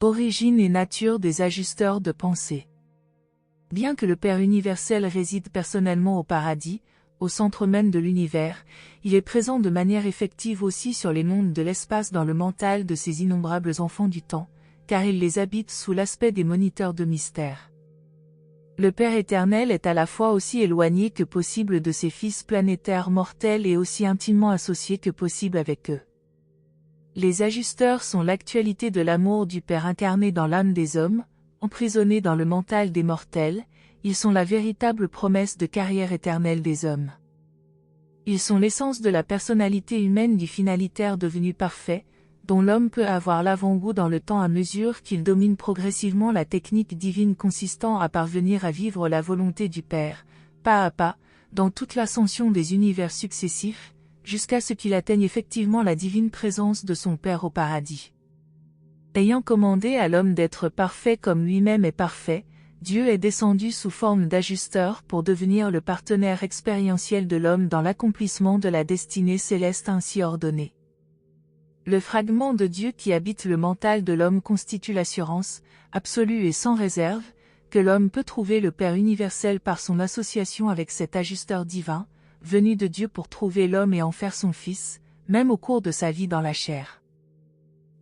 Origine et nature des ajusteurs de pensée. Bien que le Père universel réside personnellement au paradis, au centre même de l'univers, il est présent de manière effective aussi sur les mondes de l'espace dans le mental de ces innombrables enfants du temps, car il les habite sous l'aspect des moniteurs de mystère. Le Père éternel est à la fois aussi éloigné que possible de ses fils planétaires mortels et aussi intimement associé que possible avec eux. Les ajusteurs sont l'actualité de l'amour du Père incarné dans l'âme des hommes, emprisonnés dans le mental des mortels, ils sont la véritable promesse de carrière éternelle des hommes. Ils sont l'essence de la personnalité humaine du finalitaire devenu parfait, dont l'homme peut avoir l'avant-goût dans le temps à mesure qu'il domine progressivement la technique divine consistant à parvenir à vivre la volonté du Père, pas à pas, dans toute l'ascension des univers successifs, jusqu'à ce qu'il atteigne effectivement la divine présence de son Père au paradis. Ayant commandé à l'homme d'être parfait comme lui-même est parfait, Dieu est descendu sous forme d'ajusteur pour devenir le partenaire expérientiel de l'homme dans l'accomplissement de la destinée céleste ainsi ordonnée. Le fragment de Dieu qui habite le mental de l'homme constitue l'assurance, absolue et sans réserve, que l'homme peut trouver le Père universel par son association avec cet ajusteur divin, venu de Dieu pour trouver l'homme et en faire son fils, même au cours de sa vie dans la chair.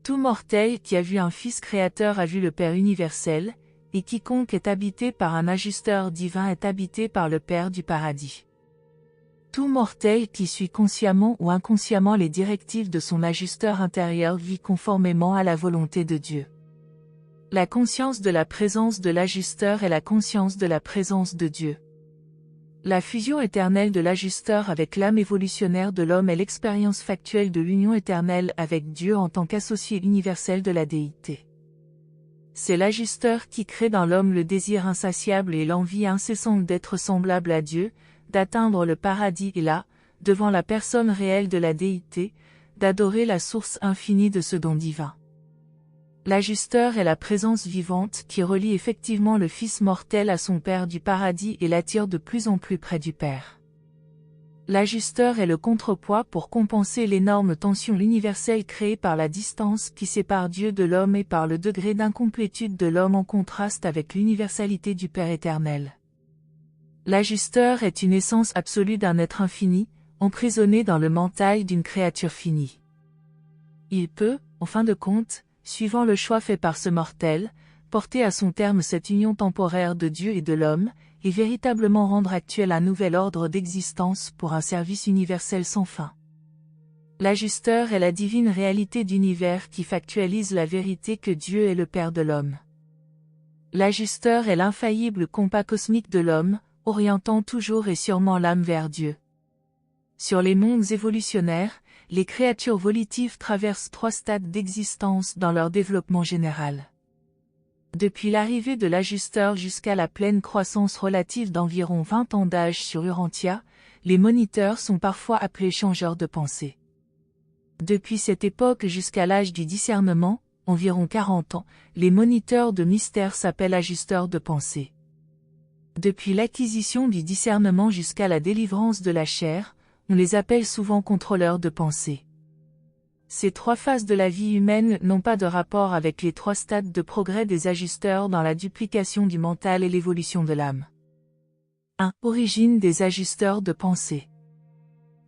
Tout mortel qui a vu un Fils créateur a vu le Père universel, et quiconque est habité par un ajusteur divin est habité par le Père du paradis. Tout mortel qui suit consciemment ou inconsciemment les directives de son ajusteur intérieur vit conformément à la volonté de Dieu. La conscience de la présence de l'ajusteur est la conscience de la présence de Dieu. La fusion éternelle de l'ajusteur avec l'âme évolutionnaire de l'homme est l'expérience factuelle de l'union éternelle avec Dieu en tant qu'associé universel de la déité. C'est l'ajusteur qui crée dans l'homme le désir insatiable et l'envie incessante d'être semblable à Dieu, d'atteindre le paradis et là, devant la personne réelle de la déité, d'adorer la source infinie de ce don divin. L'ajusteur est la présence vivante qui relie effectivement le Fils mortel à son Père du paradis et l'attire de plus en plus près du Père. L'ajusteur est le contrepoids pour compenser l'énorme tension universelle créée par la distance qui sépare Dieu de l'homme et par le degré d'incomplétude de l'homme en contraste avec l'universalité du Père éternel. L'ajusteur est une essence absolue d'un être infini, emprisonné dans le mental d'une créature finie. Il peut, en fin de compte, suivant le choix fait par ce mortel, porter à son terme cette union temporaire de Dieu et de l'homme, et véritablement rendre actuel un nouvel ordre d'existence pour un service universel sans fin. L'ajusteur est la divine réalité d'univers qui factualise la vérité que Dieu est le Père de l'homme. L'ajusteur est l'infaillible compas cosmique de l'homme, orientant toujours et sûrement l'âme vers Dieu. Sur les mondes évolutionnaires, les créatures volitives traversent 3 stades d'existence dans leur développement général. Depuis l'arrivée de l'ajusteur jusqu'à la pleine croissance relative d'environ 20 ans d'âge sur Urantia, les moniteurs sont parfois appelés changeurs de pensée. Depuis cette époque jusqu'à l'âge du discernement, environ 40 ans, les moniteurs de mystère s'appellent ajusteurs de pensée. Depuis l'acquisition du discernement jusqu'à la délivrance de la chair, on les appelle souvent contrôleurs de pensée. Ces 3 phases de la vie humaine n'ont pas de rapport avec les 3 stades de progrès des ajusteurs dans la duplication du mental et l'évolution de l'âme. 1. Origine des ajusteurs de pensée.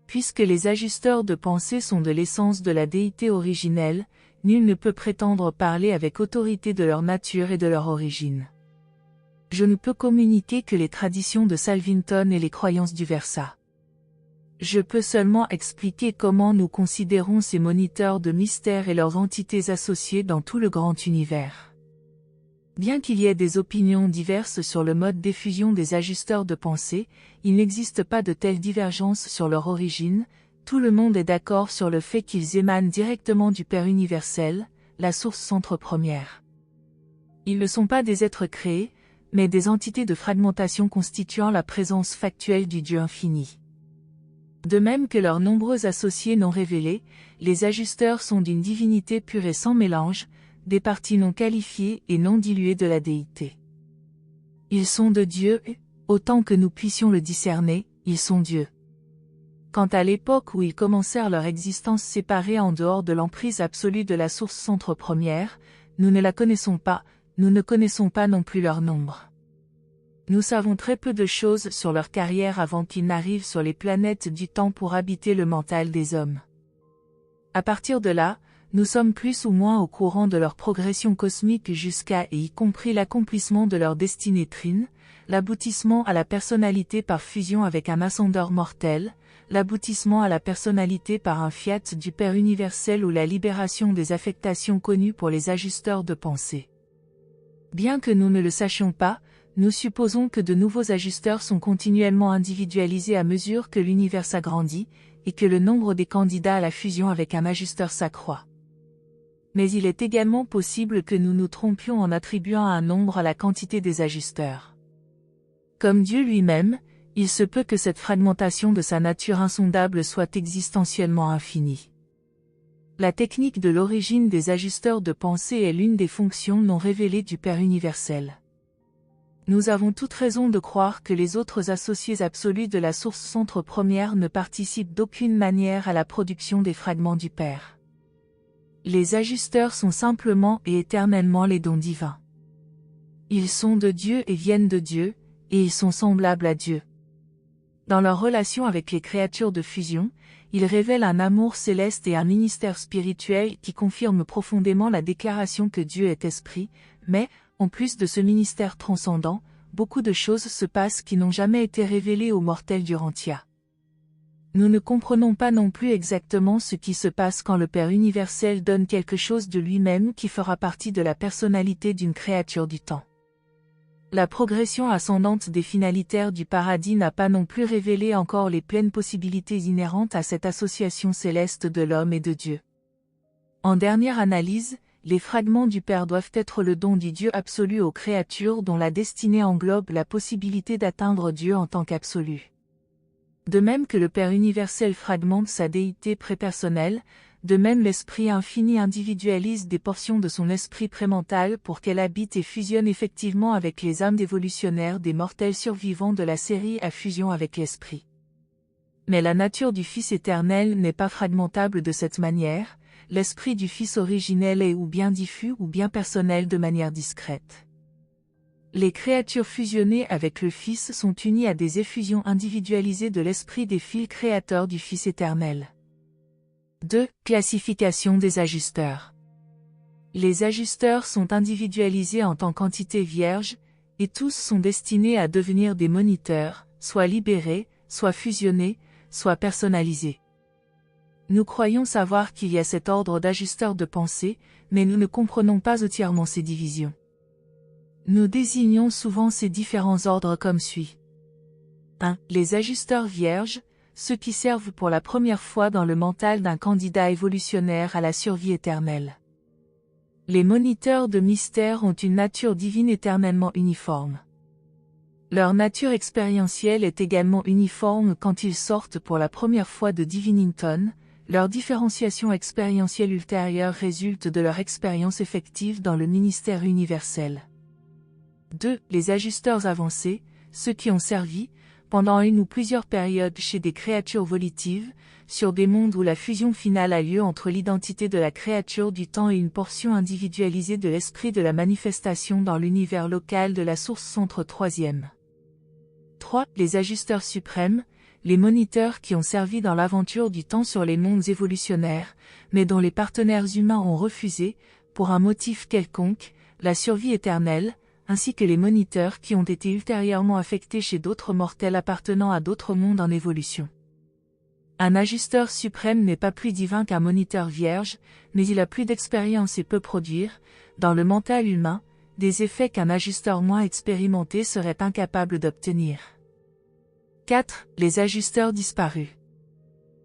Puisque les ajusteurs de pensée sont de l'essence de la déité originelle, nul ne peut prétendre parler avec autorité de leur nature et de leur origine. Je ne peux communiquer que les traditions de Salvington et les croyances du Versa. Je peux seulement expliquer comment nous considérons ces moniteurs de mystère et leurs entités associées dans tout le grand univers. Bien qu'il y ait des opinions diverses sur le mode d'effusion des ajusteurs de pensée, il n'existe pas de telle divergence sur leur origine, tout le monde est d'accord sur le fait qu'ils émanent directement du Père universel, la source centre première. Ils ne sont pas des êtres créés, mais des entités de fragmentation constituant la présence factuelle du Dieu infini. De même que leurs nombreux associés non révélés, les ajusteurs sont d'une divinité pure et sans mélange, des parties non qualifiées et non diluées de la déité. Ils sont de Dieu et, autant que nous puissions le discerner, ils sont Dieu. Quant à l'époque où ils commencèrent leur existence séparée en dehors de l'emprise absolue de la source centre première, nous ne la connaissons pas, nous ne connaissons pas non plus leur nombre. Nous savons très peu de choses sur leur carrière avant qu'ils n'arrivent sur les planètes du temps pour habiter le mental des hommes. À partir de là, nous sommes plus ou moins au courant de leur progression cosmique jusqu'à et y compris l'accomplissement de leur destinée trine, l'aboutissement à la personnalité par fusion avec un ascendeur mortel, l'aboutissement à la personnalité par un fiat du Père universel ou la libération des affectations connues pour les ajusteurs de pensée. Bien que nous ne le sachions pas, nous supposons que de nouveaux ajusteurs sont continuellement individualisés à mesure que l'univers s'agrandit, et que le nombre des candidats à la fusion avec un ajusteur s'accroît. Mais il est également possible que nous nous trompions en attribuant un nombre à la quantité des ajusteurs. Comme Dieu lui-même, il se peut que cette fragmentation de sa nature insondable soit existentiellement infinie. La technique de l'origine des ajusteurs de pensée est l'une des fonctions non révélées du Père universel. Nous avons toute raison de croire que les autres associés absolus de la source centre première ne participent d'aucune manière à la production des fragments du Père. Les ajusteurs sont simplement et éternellement les dons divins. Ils sont de Dieu et viennent de Dieu, et ils sont semblables à Dieu. Dans leur relation avec les créatures de fusion, ils révèlent un amour céleste et un ministère spirituel qui confirment profondément la déclaration que Dieu est esprit, mais, en plus de ce ministère transcendant, beaucoup de choses se passent qui n'ont jamais été révélées aux mortels du Rantia. Nous ne comprenons pas non plus exactement ce qui se passe quand le Père universel donne quelque chose de lui-même qui fera partie de la personnalité d'une créature du temps. La progression ascendante des finalitaires du paradis n'a pas non plus révélé encore les pleines possibilités inhérentes à cette association céleste de l'homme et de Dieu. En dernière analyse, les fragments du Père doivent être le don du Dieu absolu aux créatures dont la destinée englobe la possibilité d'atteindre Dieu en tant qu'absolu. De même que le Père universel fragmente sa déité prépersonnelle, de même l'Esprit infini individualise des portions de son esprit prémental pour qu'elle habite et fusionne effectivement avec les âmes évolutionnaires des mortels survivants de la série à fusion avec l'Esprit. Mais la nature du Fils éternel n'est pas fragmentable de cette manière, l'Esprit du Fils originel est ou bien diffus ou bien personnel de manière discrète. Les créatures fusionnées avec le Fils sont unies à des effusions individualisées de l'Esprit des fils créateurs du Fils éternel. 2. Classification des ajusteurs. Les ajusteurs sont individualisés en tant qu'entités vierges, et tous sont destinés à devenir des moniteurs, soit libérés, soit fusionnés, soit personnalisés. Nous croyons savoir qu'il y a cet ordre d'ajusteurs de pensée, mais nous ne comprenons pas entièrement ces divisions. Nous désignons souvent ces différents ordres comme suit. 1. Les ajusteurs vierges, ceux qui servent pour la première fois dans le mental d'un candidat évolutionnaire à la survie éternelle. Les moniteurs de mystère ont une nature divine éternellement uniforme. Leur nature expérientielle est également uniforme quand ils sortent pour la première fois de Divinington. Leur différenciation expérientielle ultérieure résulte de leur expérience effective dans le ministère universel. 2. Les ajusteurs avancés, ceux qui ont servi, pendant une ou plusieurs périodes chez des créatures volitives, sur des mondes où la fusion finale a lieu entre l'identité de la créature du temps et une portion individualisée de l'esprit de la manifestation dans l'univers local de la source centre troisième. 3. Les ajusteurs suprêmes, les moniteurs qui ont servi dans l'aventure du temps sur les mondes évolutionnaires, mais dont les partenaires humains ont refusé, pour un motif quelconque, la survie éternelle, ainsi que les moniteurs qui ont été ultérieurement affectés chez d'autres mortels appartenant à d'autres mondes en évolution. Un ajusteur suprême n'est pas plus divin qu'un moniteur vierge, mais il a plus d'expérience et peut produire, dans le mental humain, des effets qu'un ajusteur moins expérimenté serait incapable d'obtenir. 4. Les ajusteurs disparus.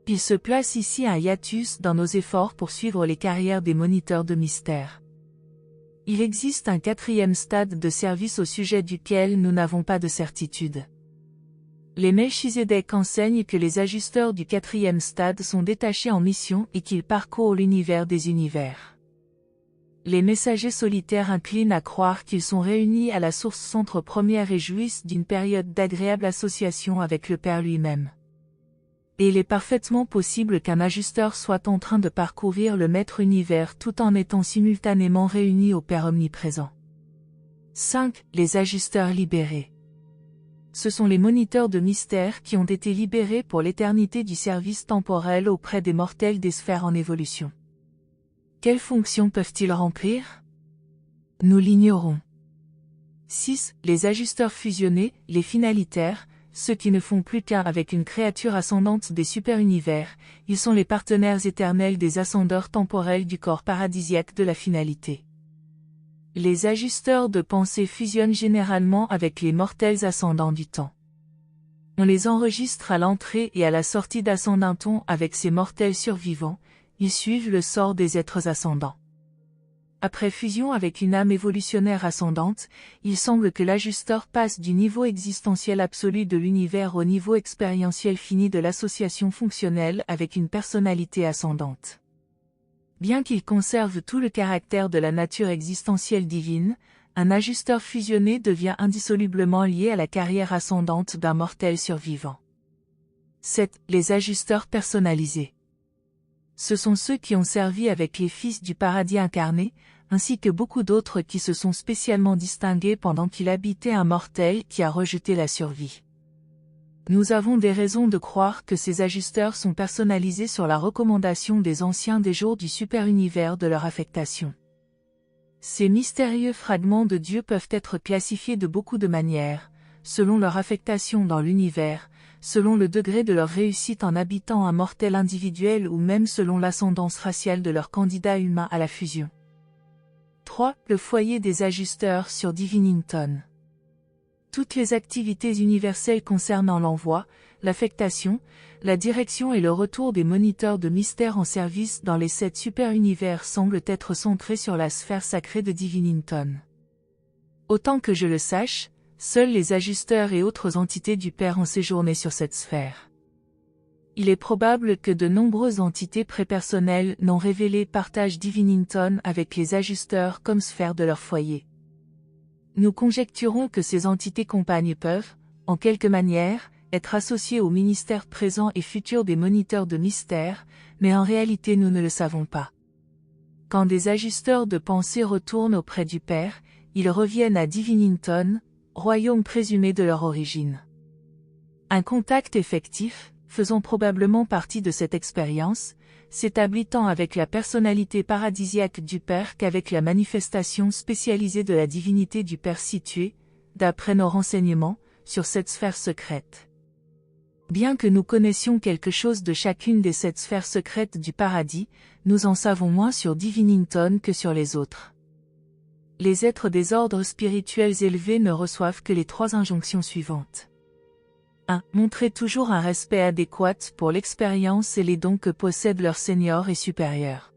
Il se place ici un hiatus dans nos efforts pour suivre les carrières des moniteurs de mystère. Il existe un 4e stade de service au sujet duquel nous n'avons pas de certitude. Les Melchizedek enseignent que les ajusteurs du 4e stade sont détachés en mission et qu'ils parcourent l'univers des univers. Les messagers solitaires inclinent à croire qu'ils sont réunis à la source centre première et jouissent d'une période d'agréable association avec le Père lui-même. Et il est parfaitement possible qu'un ajusteur soit en train de parcourir le maître univers tout en étant simultanément réuni au Père omniprésent. 5. Les ajusteurs libérés. Ce sont les moniteurs de mystère qui ont été libérés pour l'éternité du service temporel auprès des mortels des sphères en évolution. Quelles fonctions peuvent-ils remplir? Nous l'ignorons. 6. Les ajusteurs fusionnés, les finalitaires, ceux qui ne font plus qu'un avec une créature ascendante des super-univers, ils sont les partenaires éternels des ascendeurs temporels du corps paradisiaque de la finalité. Les ajusteurs de pensée fusionnent généralement avec les mortels ascendants du temps. On les enregistre à l'entrée et à la sortie d'ascendanton avec ces mortels survivants, ils suivent le sort des êtres ascendants. Après fusion avec une âme évolutionnaire ascendante, il semble que l'ajusteur passe du niveau existentiel absolu de l'univers au niveau expérientiel fini de l'association fonctionnelle avec une personnalité ascendante. Bien qu'il conserve tout le caractère de la nature existentielle divine, un ajusteur fusionné devient indissolublement lié à la carrière ascendante d'un mortel survivant. 7. Les ajusteurs personnalisés. Ce sont ceux qui ont servi avec les fils du paradis incarnés, ainsi que beaucoup d'autres qui se sont spécialement distingués pendant qu'il habitait un mortel qui a rejeté la survie. Nous avons des raisons de croire que ces ajusteurs sont personnalisés sur la recommandation des anciens des jours du super-univers de leur affectation. Ces mystérieux fragments de Dieu peuvent être classifiés de beaucoup de manières, selon leur affectation dans l'univers, selon le degré de leur réussite en habitant un mortel individuel ou même selon l'ascendance raciale de leur candidat humain à la fusion. 3. Le foyer des ajusteurs sur Divinington. Toutes les activités universelles concernant l'envoi, l'affectation, la direction et le retour des moniteurs de mystère en service dans les 7 super-univers semblent être centrés sur la sphère sacrée de Divinington. Autant que je le sache, seuls les ajusteurs et autres entités du Père ont séjourné sur cette sphère. Il est probable que de nombreuses entités prépersonnelles non révélées partagent Divinington avec les ajusteurs comme sphère de leur foyer. Nous conjecturons que ces entités compagnes peuvent, en quelque manière, être associées au ministère présent et futur des moniteurs de mystère, mais en réalité nous ne le savons pas. Quand des ajusteurs de pensée retournent auprès du Père, ils reviennent à Divinington, royaume présumé de leur origine. Un contact effectif, faisant probablement partie de cette expérience, s'établit tant avec la personnalité paradisiaque du Père qu'avec la manifestation spécialisée de la divinité du Père située, d'après nos renseignements, sur cette sphère secrète. Bien que nous connaissions quelque chose de chacune des 7 sphères secrètes du paradis, nous en savons moins sur Divinington que sur les autres. Les êtres des ordres spirituels élevés ne reçoivent que les 3 injonctions suivantes. 1. Montrez toujours un respect adéquat pour l'expérience et les dons que possèdent leurs seniors et supérieurs.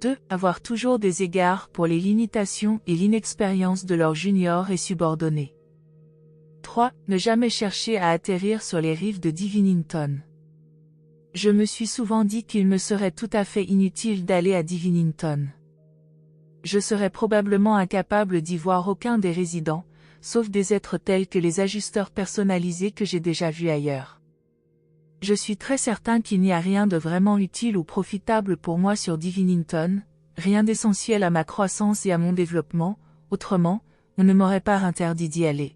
2. Avoir toujours des égards pour les limitations et l'inexpérience de leurs juniors et subordonnés. 3. Ne jamais chercher à atterrir sur les rives de Divinington. Je me suis souvent dit qu'il me serait tout à fait inutile d'aller à Divinington. Je serais probablement incapable d'y voir aucun des résidents, sauf des êtres tels que les ajusteurs personnalisés que j'ai déjà vus ailleurs. Je suis très certain qu'il n'y a rien de vraiment utile ou profitable pour moi sur Divinington, rien d'essentiel à ma croissance et à mon développement, autrement, on ne m'aurait pas interdit d'y aller.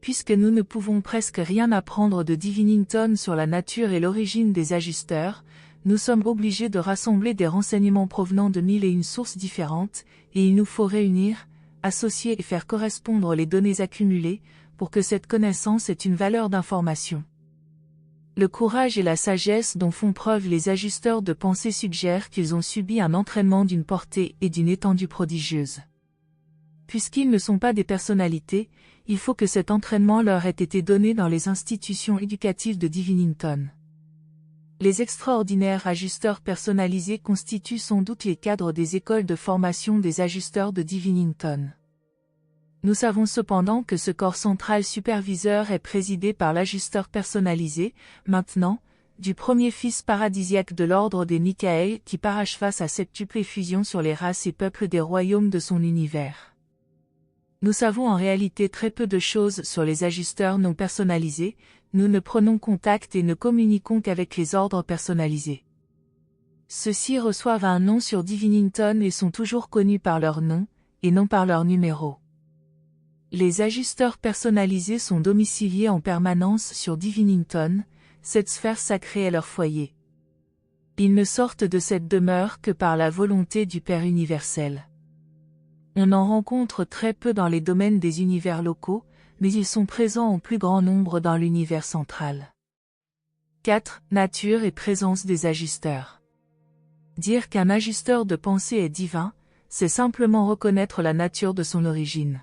Puisque nous ne pouvons presque rien apprendre de Divinington sur la nature et l'origine des ajusteurs, nous sommes obligés de rassembler des renseignements provenant de 1001 sources différentes, et il nous faut réunir, associer et faire correspondre les données accumulées, pour que cette connaissance ait une valeur d'information. Le courage et la sagesse dont font preuve les ajusteurs de pensée suggèrent qu'ils ont subi un entraînement d'une portée et d'une étendue prodigieuse. Puisqu'ils ne sont pas des personnalités, il faut que cet entraînement leur ait été donné dans les institutions éducatives de Divinington. Les extraordinaires ajusteurs personnalisés constituent sans doute les cadres des écoles de formation des ajusteurs de Divinington. Nous savons cependant que ce corps central superviseur est présidé par l'ajusteur personnalisé, maintenant, du premier fils paradisiaque de l'ordre des Michael qui paracheva sa septuple effusion sur les races et peuples des royaumes de son univers. Nous savons en réalité très peu de choses sur les ajusteurs non personnalisés, nous ne prenons contact et ne communiquons qu'avec les ordres personnalisés. Ceux-ci reçoivent un nom sur Divinington et sont toujours connus par leur nom, et non par leur numéro. Les ajusteurs personnalisés sont domiciliés en permanence sur Divinington, cette sphère sacrée est leur foyer. Ils ne sortent de cette demeure que par la volonté du Père universel. On en rencontre très peu dans les domaines des univers locaux, mais ils sont présents en plus grand nombre dans l'univers central. 4. Nature et présence des ajusteurs. Dire qu'un ajusteur de pensée est divin, c'est simplement reconnaître la nature de son origine.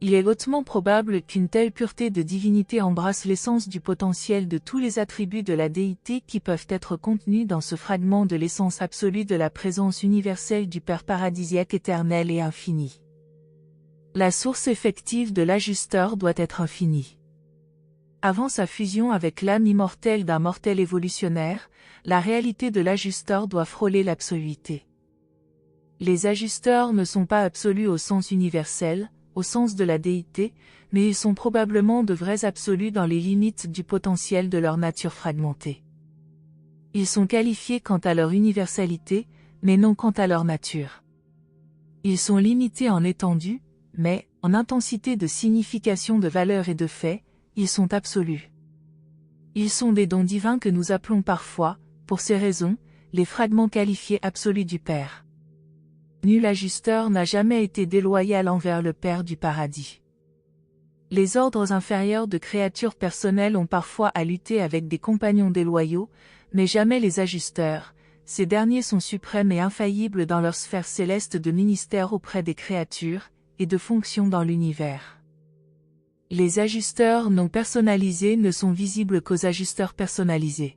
Il est hautement probable qu'une telle pureté de divinité embrasse l'essence du potentiel de tous les attributs de la déité qui peuvent être contenus dans ce fragment de l'essence absolue de la présence universelle du Père paradisiaque éternel et infini. La source effective de l'ajusteur doit être infinie. Avant sa fusion avec l'âme immortelle d'un mortel évolutionnaire, la réalité de l'ajusteur doit frôler l'absoluité. Les ajusteurs ne sont pas absolus au sens universel, au sens de la déité, mais ils sont probablement de vrais absolus dans les limites du potentiel de leur nature fragmentée. Ils sont qualifiés quant à leur universalité, mais non quant à leur nature. Ils sont limités en étendue, mais, en intensité de signification de valeur et de fait, ils sont absolus. Ils sont des dons divins que nous appelons parfois, pour ces raisons, les fragments qualifiés absolus du Père. Nul ajusteur n'a jamais été déloyal envers le Père du paradis. Les ordres inférieurs de créatures personnelles ont parfois à lutter avec des compagnons déloyaux, mais jamais les ajusteurs. Ces derniers sont suprêmes et infaillibles dans leur sphère céleste de ministère auprès des créatures, et de fonction dans l'univers. Les ajusteurs non personnalisés ne sont visibles qu'aux ajusteurs personnalisés.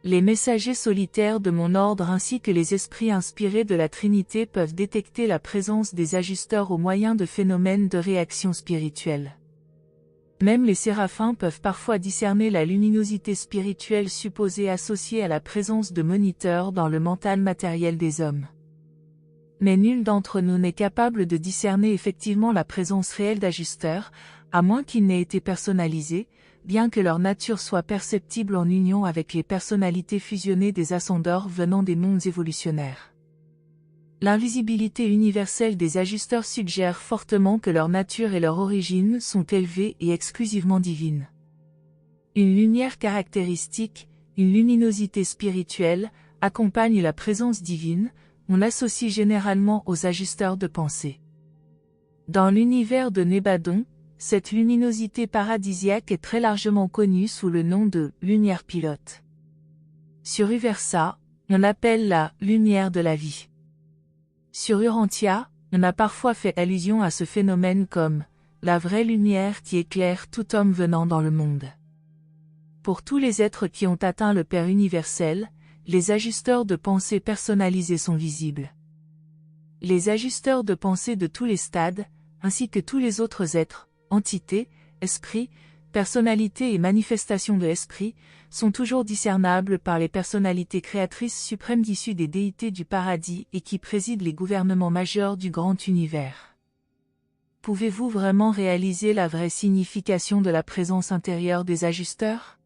Les messagers solitaires de mon ordre ainsi que les esprits inspirés de la Trinité peuvent détecter la présence des ajusteurs au moyen de phénomènes de réaction spirituelle. Même les séraphins peuvent parfois discerner la luminosité spirituelle supposée associée à la présence de moniteurs dans le mental matériel des hommes. Mais nul d'entre nous n'est capable de discerner effectivement la présence réelle d'ajusteurs, à moins qu'ils n'aient été personnalisés, bien que leur nature soit perceptible en union avec les personnalités fusionnées des ascendeurs venant des mondes évolutionnaires. L'invisibilité universelle des ajusteurs suggère fortement que leur nature et leur origine sont élevées et exclusivement divines. Une lumière caractéristique, une luminosité spirituelle, accompagne la présence divine, on l'associe généralement aux ajusteurs de pensée. Dans l'univers de Nébadon, cette luminosité paradisiaque est très largement connue sous le nom de « lumière pilote ». Sur Uversa, on l'appelle la « lumière de la vie ». Sur Urantia, on a parfois fait allusion à ce phénomène comme « la vraie lumière qui éclaire tout homme venant dans le monde ». Pour tous les êtres qui ont atteint le Père universel, les ajusteurs de pensée personnalisés sont visibles. Les ajusteurs de pensée de tous les stades, ainsi que tous les autres êtres, entités, esprits, personnalités et manifestations de l'esprit, sont toujours discernables par les personnalités créatrices suprêmes issues des déités du paradis et qui président les gouvernements majeurs du grand univers. Pouvez-vous vraiment réaliser la vraie signification de la présence intérieure des ajusteurs?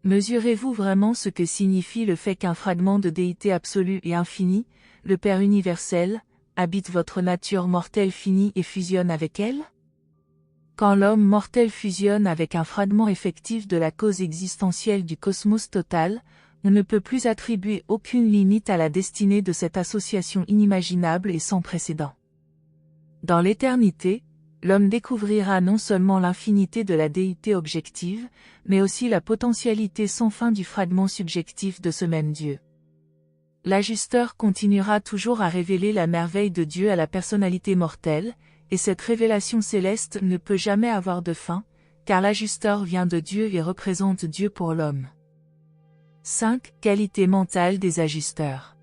Mesurez-vous vraiment ce que signifie le fait qu'un fragment de déité absolue et infinie, le Père universel, habite votre nature mortelle finie et fusionne avec elle? Quand l'homme mortel fusionne avec un fragment effectif de la cause existentielle du cosmos total, on ne peut plus attribuer aucune limite à la destinée de cette association inimaginable et sans précédent. Dans l'éternité, l'homme découvrira non seulement l'infinité de la déité objective, mais aussi la potentialité sans fin du fragment subjectif de ce même Dieu. L'ajusteur continuera toujours à révéler la merveille de Dieu à la personnalité mortelle, et cette révélation céleste ne peut jamais avoir de fin, car l'ajusteur vient de Dieu et représente Dieu pour l'homme. 5. Qualité mentale des ajusteurs.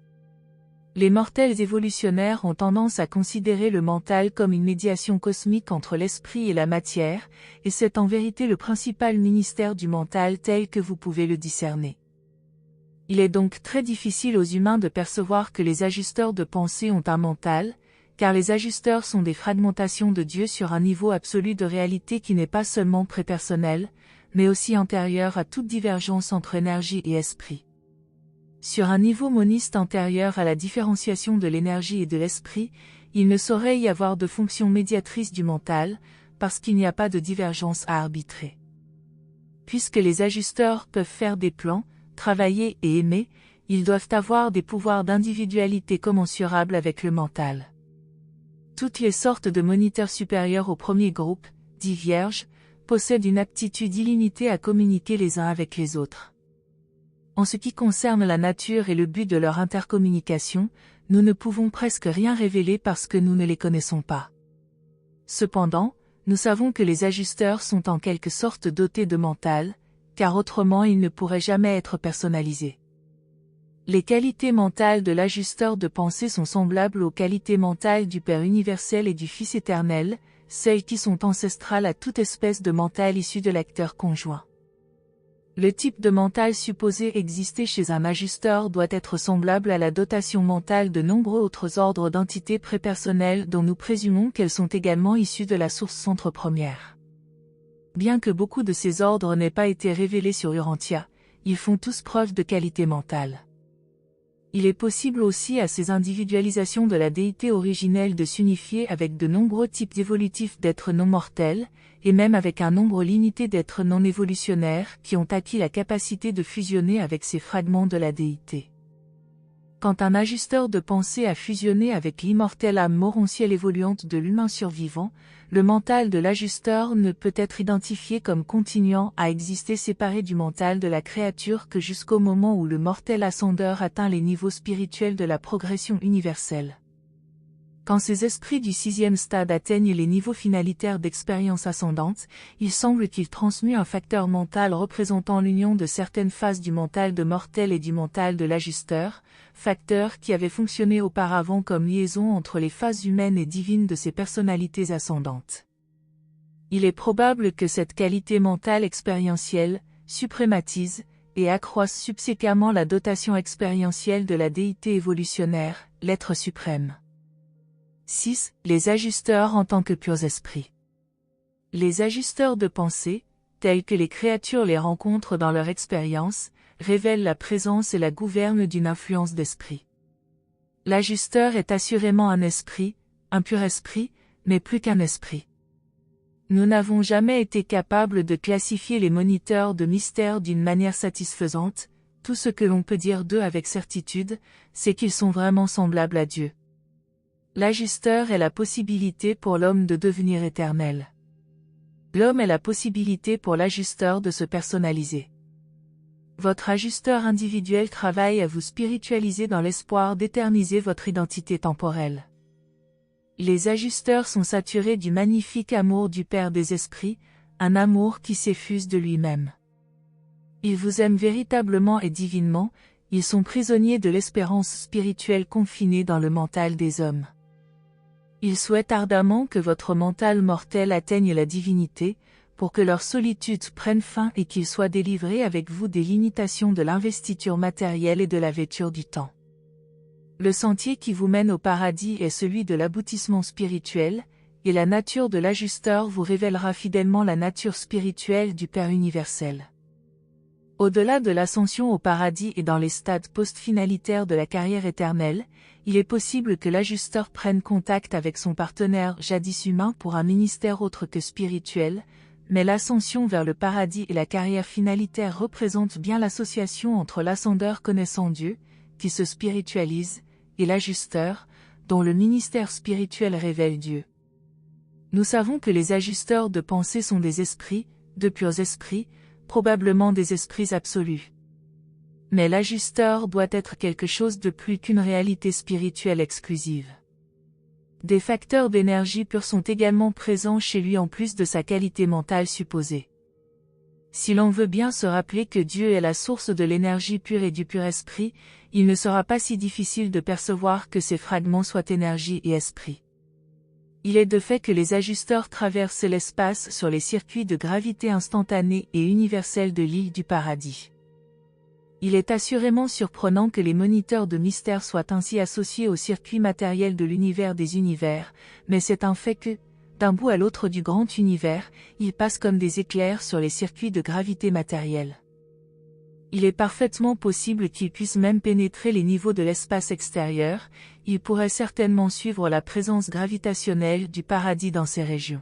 Les mortels évolutionnaires ont tendance à considérer le mental comme une médiation cosmique entre l'esprit et la matière, et c'est en vérité le principal ministère du mental tel que vous pouvez le discerner. Il est donc très difficile aux humains de percevoir que les ajusteurs de pensée ont un mental, car les ajusteurs sont des fragmentations de Dieu sur un niveau absolu de réalité qui n'est pas seulement prépersonnel, mais aussi antérieur à toute divergence entre énergie et esprit. Sur un niveau moniste antérieur à la différenciation de l'énergie et de l'esprit, il ne saurait y avoir de fonction médiatrice du mental, parce qu'il n'y a pas de divergence à arbitrer. Puisque les ajusteurs peuvent faire des plans, travailler et aimer, ils doivent avoir des pouvoirs d'individualité commensurables avec le mental. Toutes les sortes de moniteurs supérieurs au premier groupe, dits vierges, possèdent une aptitude illimitée à communiquer les uns avec les autres. En ce qui concerne la nature et le but de leur intercommunication, nous ne pouvons presque rien révéler parce que nous ne les connaissons pas. Cependant, nous savons que les ajusteurs sont en quelque sorte dotés de mental, car autrement ils ne pourraient jamais être personnalisés. Les qualités mentales de l'ajusteur de pensée sont semblables aux qualités mentales du Père universel et du Fils éternel, celles qui sont ancestrales à toute espèce de mental issu de l'acteur conjoint. Le type de mental supposé exister chez un ajusteur doit être semblable à la dotation mentale de nombreux autres ordres d'entités prépersonnelles dont nous présumons qu'elles sont également issues de la source centre première. Bien que beaucoup de ces ordres n'aient pas été révélés sur Urantia, ils font tous preuve de qualité mentale. Il est possible aussi à ces individualisations de la déité originelle de s'unifier avec de nombreux types évolutifs d'êtres non mortels, et même avec un nombre limité d'êtres non évolutionnaires qui ont acquis la capacité de fusionner avec ces fragments de la déité. Quand un ajusteur de pensée a fusionné avec l'immortelle âme morontielle évoluante de l'humain survivant, le mental de l'ajusteur ne peut être identifié comme continuant à exister séparé du mental de la créature que jusqu'au moment où le mortel ascendeur atteint les niveaux spirituels de la progression universelle. Quand ces esprits du 6e stade atteignent les niveaux finalitaires d'expérience ascendante, il semble qu'ils transmuent un facteur mental représentant l'union de certaines phases du mental de mortel et du mental de l'ajusteur, facteur qui avait fonctionné auparavant comme liaison entre les phases humaines et divines de ces personnalités ascendantes. Il est probable que cette qualité mentale expérientielle suprématise et accroisse subséquemment la dotation expérientielle de la déité évolutionnaire, l'être suprême. 6. Les ajusteurs en tant que purs esprits. Les ajusteurs de pensée, tels que les créatures les rencontrent dans leur expérience, révèlent la présence et la gouverne d'une influence d'esprit. L'ajusteur est assurément un esprit, un pur esprit, mais plus qu'un esprit. Nous n'avons jamais été capables de classifier les moniteurs de mystère d'une manière satisfaisante. Tout ce que l'on peut dire d'eux avec certitude, c'est qu'ils sont vraiment semblables à Dieu. L'ajusteur est la possibilité pour l'homme de devenir éternel. L'homme est la possibilité pour l'ajusteur de se personnaliser. Votre ajusteur individuel travaille à vous spiritualiser dans l'espoir d'éterniser votre identité temporelle. Les ajusteurs sont saturés du magnifique amour du Père des Esprits, un amour qui s'effuse de lui-même. Ils vous aiment véritablement et divinement, ils sont prisonniers de l'espérance spirituelle confinée dans le mental des hommes. Ils souhaitent ardemment que votre mental mortel atteigne la divinité, pour que leur solitude prenne fin et qu'ils soient délivrés avec vous des limitations de l'investiture matérielle et de la vêture du temps. Le sentier qui vous mène au paradis est celui de l'aboutissement spirituel, et la nature de l'ajusteur vous révélera fidèlement la nature spirituelle du Père universel. Au-delà de l'ascension au paradis et dans les stades post-finalitaires de la carrière éternelle, il est possible que l'ajusteur prenne contact avec son partenaire jadis humain pour un ministère autre que spirituel, mais l'ascension vers le paradis et la carrière finalitaire représentent bien l'association entre l'ascendeur connaissant Dieu, qui se spiritualise, et l'ajusteur, dont le ministère spirituel révèle Dieu. Nous savons que les ajusteurs de pensée sont des esprits, de purs esprits, probablement des esprits absolus. Mais l'ajusteur doit être quelque chose de plus qu'une réalité spirituelle exclusive. Des facteurs d'énergie pure sont également présents chez lui en plus de sa qualité mentale supposée. Si l'on veut bien se rappeler que Dieu est la source de l'énergie pure et du pur esprit, il ne sera pas si difficile de percevoir que ces fragments soient énergie et esprit. Il est de fait que les ajusteurs traversent l'espace sur les circuits de gravité instantanée et universelle de l'île du paradis. Il est assurément surprenant que les moniteurs de mystère soient ainsi associés au circuit matériel de l'univers des univers, mais c'est un fait que, d'un bout à l'autre du grand univers, ils passent comme des éclairs sur les circuits de gravité matérielle. Il est parfaitement possible qu'ils puissent même pénétrer les niveaux de l'espace extérieur, ils pourraient certainement suivre la présence gravitationnelle du paradis dans ces régions.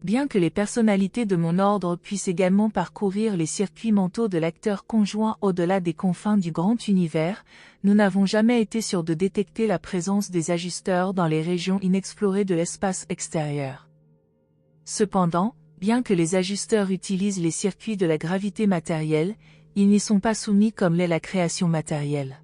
Bien que les personnalités de mon ordre puissent également parcourir les circuits mentaux de l'acteur conjoint au-delà des confins du grand univers, nous n'avons jamais été sûrs de détecter la présence des ajusteurs dans les régions inexplorées de l'espace extérieur. Cependant, bien que les ajusteurs utilisent les circuits de la gravité matérielle, ils n'y sont pas soumis comme l'est la création matérielle.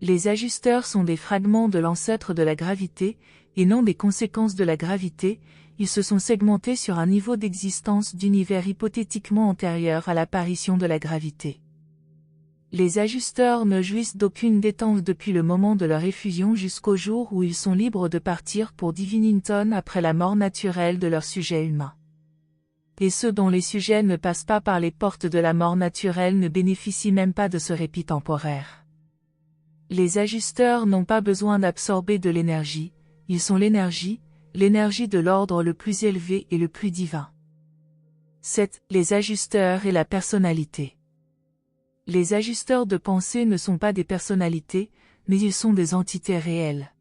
Les ajusteurs sont des fragments de l'ancêtre de la gravité, et non des conséquences de la gravité. Ils se sont segmentés sur un niveau d'existence d'univers hypothétiquement antérieur à l'apparition de la gravité. Les ajusteurs ne jouissent d'aucune détente depuis le moment de leur effusion jusqu'au jour où ils sont libres de partir pour Divinington après la mort naturelle de leur sujet humain. Et ceux dont les sujets ne passent pas par les portes de la mort naturelle ne bénéficient même pas de ce répit temporaire. Les ajusteurs n'ont pas besoin d'absorber de l'énergie, ils sont l'énergie de l'ordre le plus élevé et le plus divin. 7. Les ajusteurs et la personnalité. Les ajusteurs de pensée ne sont pas des personnalités, mais ils sont des entités réelles.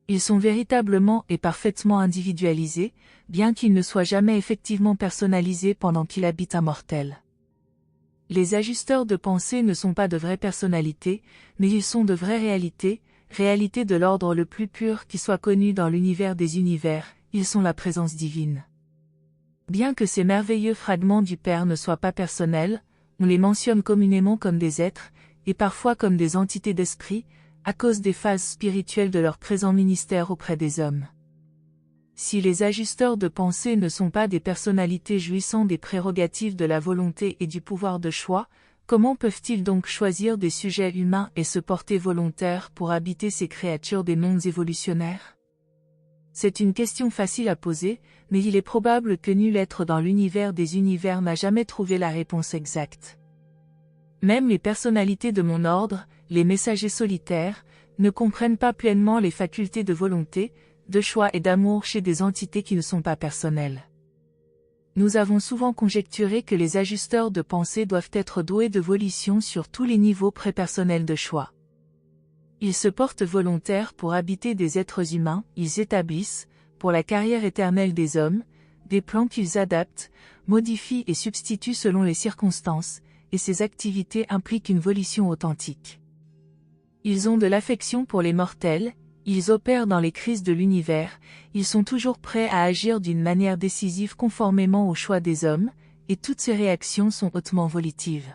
Ils sont véritablement et parfaitement individualisés, bien qu'ils ne soient jamais effectivement personnalisés pendant qu'il habite un mortel. Les ajusteurs de pensée ne sont pas de vraies personnalités, mais ils sont de vraies réalités, réalité de l'ordre le plus pur qui soit connu dans l'univers des univers, ils sont la présence divine. Bien que ces merveilleux fragments du Père ne soient pas personnels, on les mentionne communément comme des êtres, et parfois comme des entités d'esprit, à cause des phases spirituelles de leur présent ministère auprès des hommes. Si les ajusteurs de pensée ne sont pas des personnalités jouissant des prérogatives de la volonté et du pouvoir de choix, comment peuvent-ils donc choisir des sujets humains et se porter volontaires pour habiter ces créatures des mondes évolutionnaires? C'est une question facile à poser, mais il est probable que nul être dans l'univers des univers n'a jamais trouvé la réponse exacte. Même les personnalités de mon ordre, les messagers solitaires, ne comprennent pas pleinement les facultés de volonté, de choix et d'amour chez des entités qui ne sont pas personnelles. Nous avons souvent conjecturé que les ajusteurs de pensée doivent être doués de volition sur tous les niveaux prépersonnels de choix. Ils se portent volontaires pour habiter des êtres humains, ils établissent, pour la carrière éternelle des hommes, des plans qu'ils adaptent, modifient et substituent selon les circonstances, et ces activités impliquent une volition authentique. Ils ont de l'affection pour les mortels, ils opèrent dans les crises de l'univers, ils sont toujours prêts à agir d'une manière décisive conformément aux choix des hommes, et toutes ces réactions sont hautement volitives.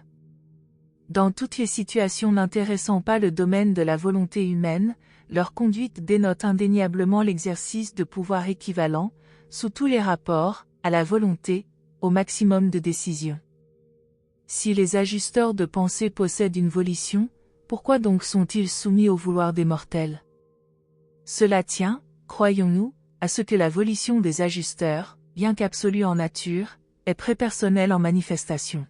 Dans toutes les situations n'intéressant pas le domaine de la volonté humaine, leur conduite dénote indéniablement l'exercice de pouvoir équivalent, sous tous les rapports, à la volonté, au maximum de décision. Si les ajusteurs de pensée possèdent une volition, pourquoi donc sont-ils soumis au vouloir des mortels? Cela tient, croyons-nous, à ce que la volition des ajusteurs, bien qu'absolue en nature, est prépersonnelle en manifestation.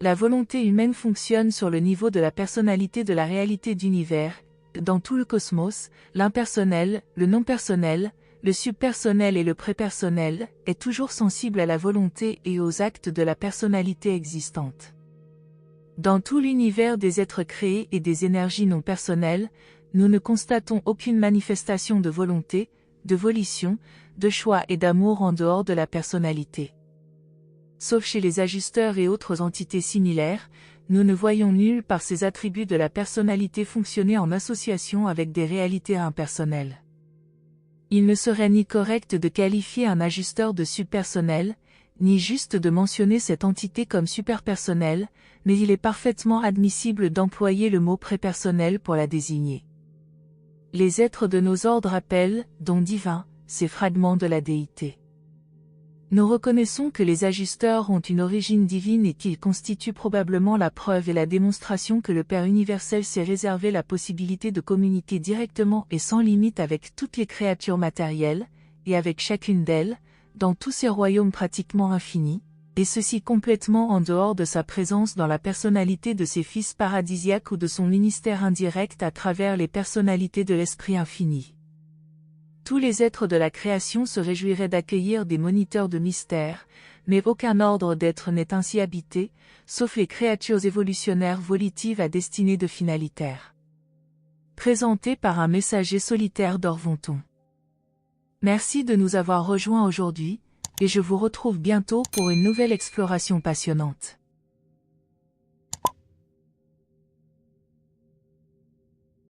La volonté humaine fonctionne sur le niveau de la personnalité de la réalité d'univers, dans tout le cosmos, l'impersonnel, le non-personnel, le subpersonnel et le prépersonnel, est toujours sensible à la volonté et aux actes de la personnalité existante. Dans tout l'univers des êtres créés et des énergies non personnelles, nous ne constatons aucune manifestation de volonté, de volition, de choix et d'amour en dehors de la personnalité. Sauf chez les ajusteurs et autres entités similaires, nous ne voyons nulle part ces attributs de la personnalité fonctionner en association avec des réalités impersonnelles. Il ne serait ni correct de qualifier un ajusteur de subpersonnel, ni juste de mentionner cette entité comme superpersonnelle, mais il est parfaitement admissible d'employer le mot prépersonnel pour la désigner. Les êtres de nos ordres appellent, dons divins, ces fragments de la déité. Nous reconnaissons que les ajusteurs ont une origine divine et qu'ils constituent probablement la preuve et la démonstration que le Père universel s'est réservé la possibilité de communiquer directement et sans limite avec toutes les créatures matérielles, et avec chacune d'elles, dans tous ces royaumes pratiquement infinis, et ceci complètement en dehors de sa présence dans la personnalité de ses fils paradisiaques ou de son ministère indirect à travers les personnalités de l'Esprit infini. Tous les êtres de la création se réjouiraient d'accueillir des moniteurs de mystère, mais aucun ordre d'être n'est ainsi habité, sauf les créatures évolutionnaires volitives à destinée de finalitaire. Présenté par un messager solitaire d'Orvonton. Merci de nous avoir rejoints aujourd'hui, et je vous retrouve bientôt pour une nouvelle exploration passionnante.